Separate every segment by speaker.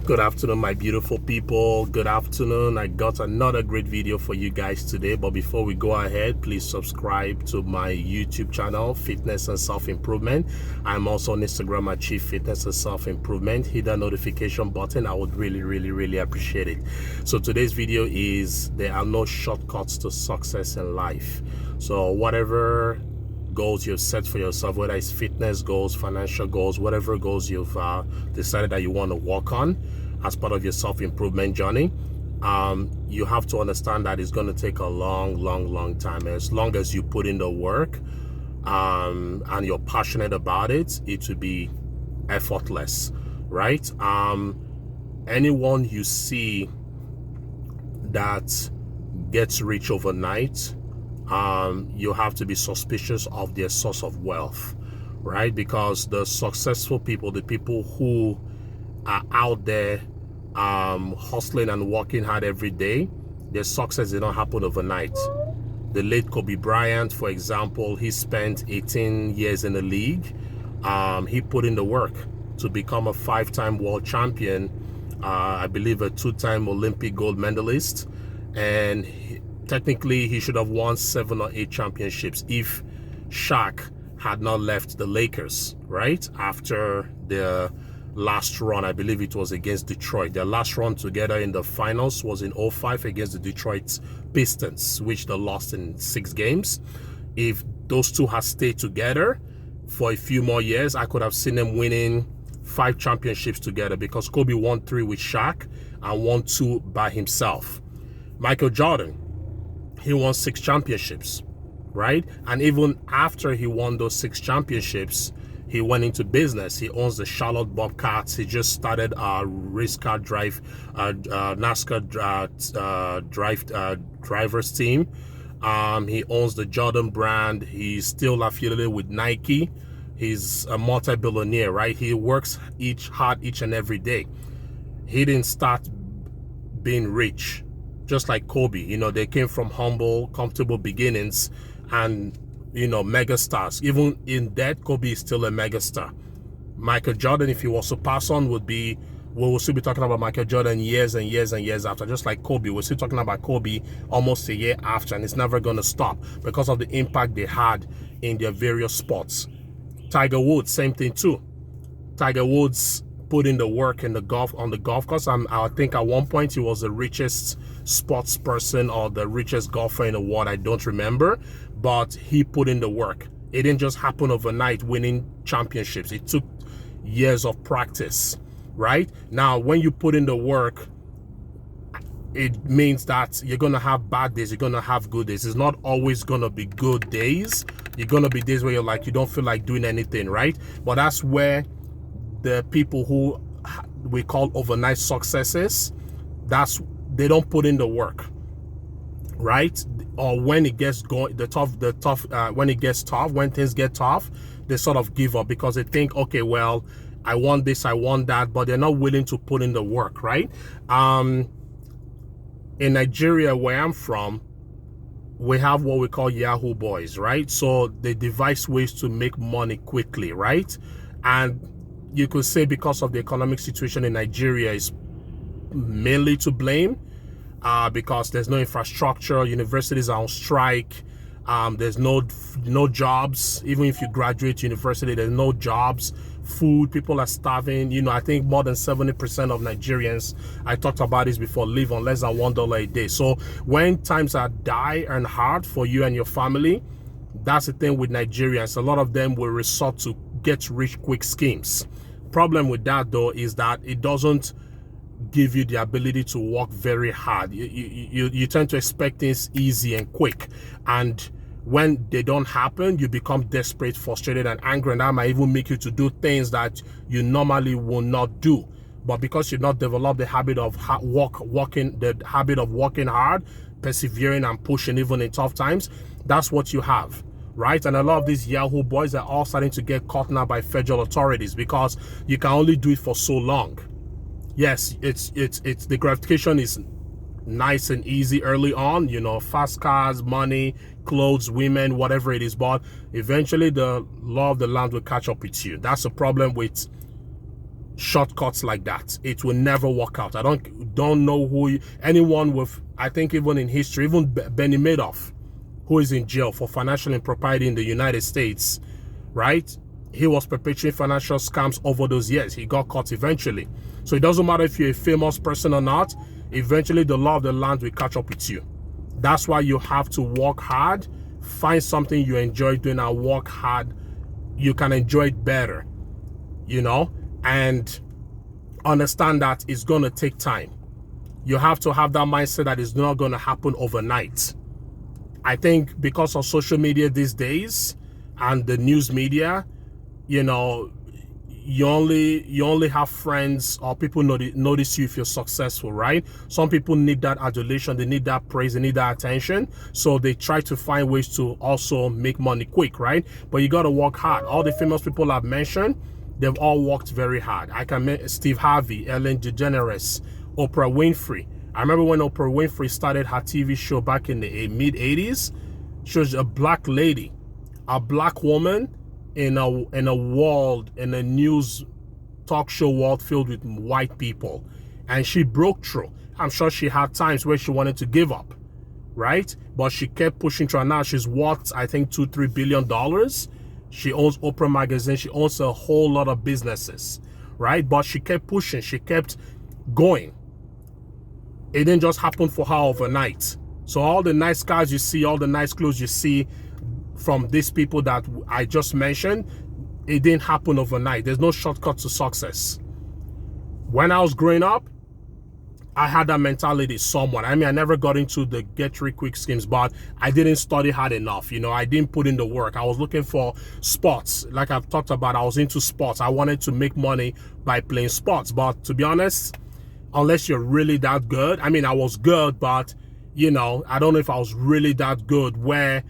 Speaker 1: Good afternoon, my beautiful people. Good afternoon. I got another great video for you guys today. But before we go ahead, please subscribe to my YouTube channel, Fitness and Self-Improvement. I'm also on Instagram at Chief Fitness and Self-Improvement. Hit that notification button. I would really appreciate it. So today's video is there are no shortcuts to success in life. So whatever goals you've set for yourself, whether it's fitness goals, financial goals, whatever goals you've decided that you want to work on as part of your self-improvement journey, you have to understand that it's going to take a long time. As long as you put in the work and you're passionate about it, it will be effortless, right? Anyone you see that gets rich overnight, you have to be suspicious of their source of wealth, right? Because the successful people, the people who are out there hustling and working hard every day, their success did not happen overnight. The late Kobe Bryant, for example, he spent 18 years in the league. He put in the work to become a 5-time world champion, I believe a 2-time Olympic gold medalist, and technically he should have won 7 or 8 championships if Shaq had not left the Lakers, right? After the last run, I believe it was against Detroit. Their last run together in the finals was in 2005 against the Detroit Pistons, which they lost in 6 games. If those two had stayed together for a few more years, I could have seen them winning 5 championships together, because Kobe won 3 with Shaq and won 2 by himself. Michael Jordan, he won 6 championships, right? And even after he won those 6 championships, he went into business. He owns the Charlotte Bobcats. He just started a race car NASCAR drivers team. He owns the Jordan brand. He's still affiliated with Nike. He's a multi-billionaire, right? He works hard each and every day. He didn't start being rich just like Kobe. You know, they came from humble, comfortable beginnings and, you know, megastars. Even in that, Kobe is still a megastar. Michael Jordan, if he was to pass on, we will still be talking about Michael Jordan years and years after. Just like Kobe, we're still talking about Kobe almost a year after, and it's never going to stop because of the impact they had in their various sports. Tiger Woods, same thing too. Tiger Woods put in the work on the golf course. I think at one point he was the richest sports person or the richest golfer in the world. I don't remember, but he put in the work. It didn't just happen overnight winning championships. It took years of practice, right? Now, when you put in the work, it means that you're going to have bad days, you're going to have good days. It's not always going to be good days. You're going to be days where you're like, you don't feel like doing anything, right? But that's where the people who we call overnight successes, they don't put in the work, right? Or when it gets going, when it gets tough, when things get tough, they sort of give up because they think, okay, well, I want this, I want that, but they're not willing to put in the work, right? In Nigeria, where I'm from, we have what we call Yahoo boys, right? So they devise ways to make money quickly, right? And you could say because of the economic situation in Nigeria is mainly to blame, because there's no infrastructure, universities are on strike, there's no jobs. Even if you graduate university, there's no jobs, food, people are starving. You know, I think more than 70% of Nigerians, I talked about this before, live on less than $1 a day. So when times are dire and hard for you and your family, that's the thing with Nigerians. A lot of them will resort to get rich quick schemes. Problem with that though is that it doesn't give you the ability to work very hard. You tend to expect things easy and quick, and when they don't happen, you become desperate, frustrated, and angry, and that might even make you to do things that you normally will not do. But because you've not developed the habit of working hard, persevering, and pushing even in tough times, that's what you have, right? And a lot of these Yahoo boys are all starting to get caught now by federal authorities because you can only do it for so long. Yes, it's the gratification is nice and easy early on, you know, fast cars, money, clothes, women, whatever it is, but eventually the law of the land will catch up with you. That's the problem with shortcuts like that. It will never work out. I don't know anyone with, I think even in history, even Bernie Madoff, who is in jail for financial impropriety in the United States, right? He was perpetrating financial scams over those years. He got caught eventually. So it doesn't matter if you're a famous person or not, eventually the law of the land will catch up with you. That's why you have to work hard, find something you enjoy doing and work hard. You can enjoy it better, you know, and understand that it's going to take time. You have to have that mindset that it's not going to happen overnight. I think because of social media these days and the news media, you know, you only have friends or people notice you if you're successful, right? Some people need that adulation, they need that praise, they need that attention, so they try to find ways to also make money quick, right? But you got to work hard. All the famous people I've mentioned, they've all worked very hard. I can mention Steve Harvey, Ellen DeGeneres, Oprah Winfrey. I remember when Oprah Winfrey started her TV show back in the mid-80s. She was a black lady, a black woman in a world, in a news talk show world filled with white people, and she broke through. I'm sure she had times where she wanted to give up, right? But she kept pushing through, and now she's worth, I think, $2-3 billion. She owns Oprah Magazine. She owns a whole lot of businesses, right? But she kept pushing. She kept going. It didn't just happen for her overnight. So all the nice cars you see, all the nice clothes you see from these people that I just mentioned, it didn't happen overnight. There's no shortcut to success. When I was growing up, I had that mentality somewhat. I mean, I never got into the get-rich-quick schemes, but I didn't study hard enough. You know, I didn't put in the work. I was looking for sports. Like I've talked about, I was into sports. I wanted to make money by playing sports. But to be honest, unless you're really that good, I mean, I was good, but, you know, I don't know if I was really that good where,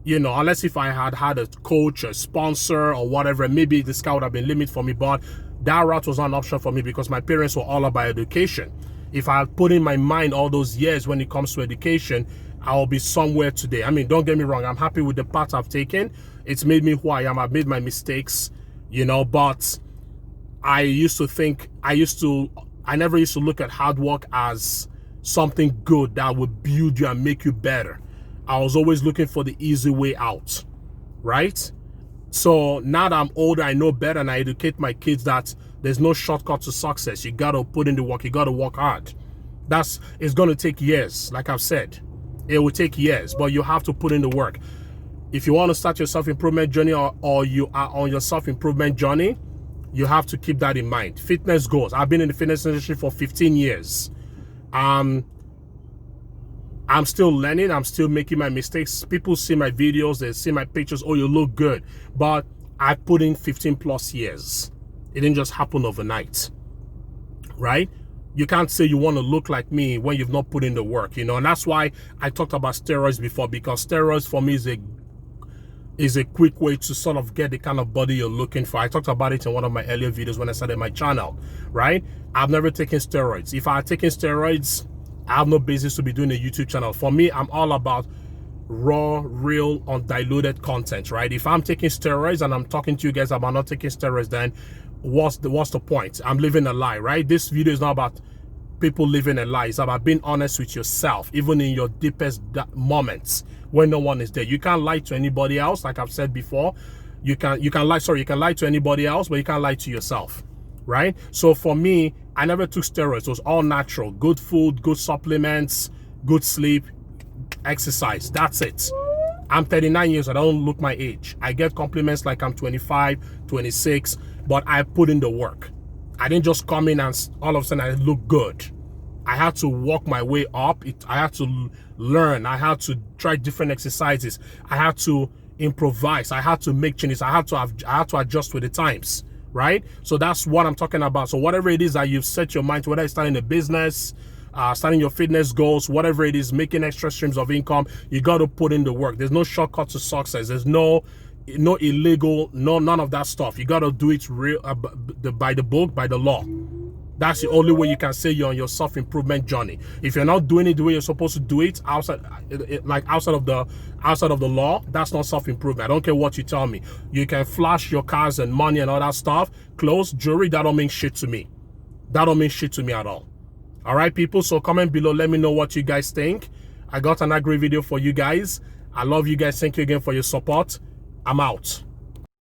Speaker 1: you know, unless if I had a coach, a sponsor or whatever, maybe the sky would have been limit for me. But that route was not an option for me because my parents were all about education. If I had put in my mind all those years when it comes to education, I'll be somewhere today. I mean, don't get me wrong. I'm happy with the path I've taken. It's made me who I am. I've made my mistakes, you know, but I used to think, I never used to look at hard work as something good that would build you and make you better. I was always looking for the easy way out, right? So now that I'm older, I know better, and I educate my kids that there's no shortcut to success. You got to put in the work. You got to work hard. It's going to take years. Like I've said, it will take years, but you have to put in the work. If you want to start your self-improvement journey or you are on your self-improvement journey, you have to keep that in mind. Fitness goals. I've been in the fitness industry for 15 years. I'm still learning. I'm still making my mistakes. People see my videos, they see my pictures. Oh, you look good. But I put in 15 plus years. It didn't just happen overnight, right? You can't say you want to look like me when you've not put in the work, you know. And that's why I talked about steroids before, because steroids for me is a quick way to sort of get the kind of body you're looking for. I talked about it in one of my earlier videos when I started my channel, right? I've never taken steroids. If I had taken steroids, I have no basis to be doing a YouTube channel. For me, I'm all about raw, real, undiluted content, right? If I'm taking steroids and I'm talking to you guys about not taking steroids, then what's the point? I'm living a lie, right? This video is not about people living a lie. It's about being honest with yourself, even in your deepest moments when no one is there. You can't lie to anybody else. Like I've said before, you can lie to anybody else, but you can't lie to yourself, right? So for me, I never took steroids. It was all natural. Good food, good supplements, good sleep, exercise. That's it. I'm 39 years. I don't look my age. I get compliments like I'm 25, 26, but I put in the work. I didn't just come in and all of a sudden I look good. I had to walk my way up. I had to learn. I had to try different exercises. I had to improvise. I had to make changes. I had to adjust with the times, right? So that's what I'm talking about. So whatever it is that you've set your mind to, whether it's starting a business, starting your fitness goals, whatever it is, making extra streams of income, you got to put in the work. There's no shortcut to success. There's no illegal, none of that stuff. You got to do it real, by the book, by the law. That's the only way you can say you're on your self-improvement journey. If you're not doing it the way you're supposed to do it, outside of the law, that's not self-improvement. I don't care what you tell me. You can flash your cars and money and all that stuff, clothes, jewelry, that don't mean shit to me. That don't mean shit to me at all. All right, people, so comment below, let me know what you guys think. I got another great video for you guys. I love you guys. Thank you again for your support. I'm out.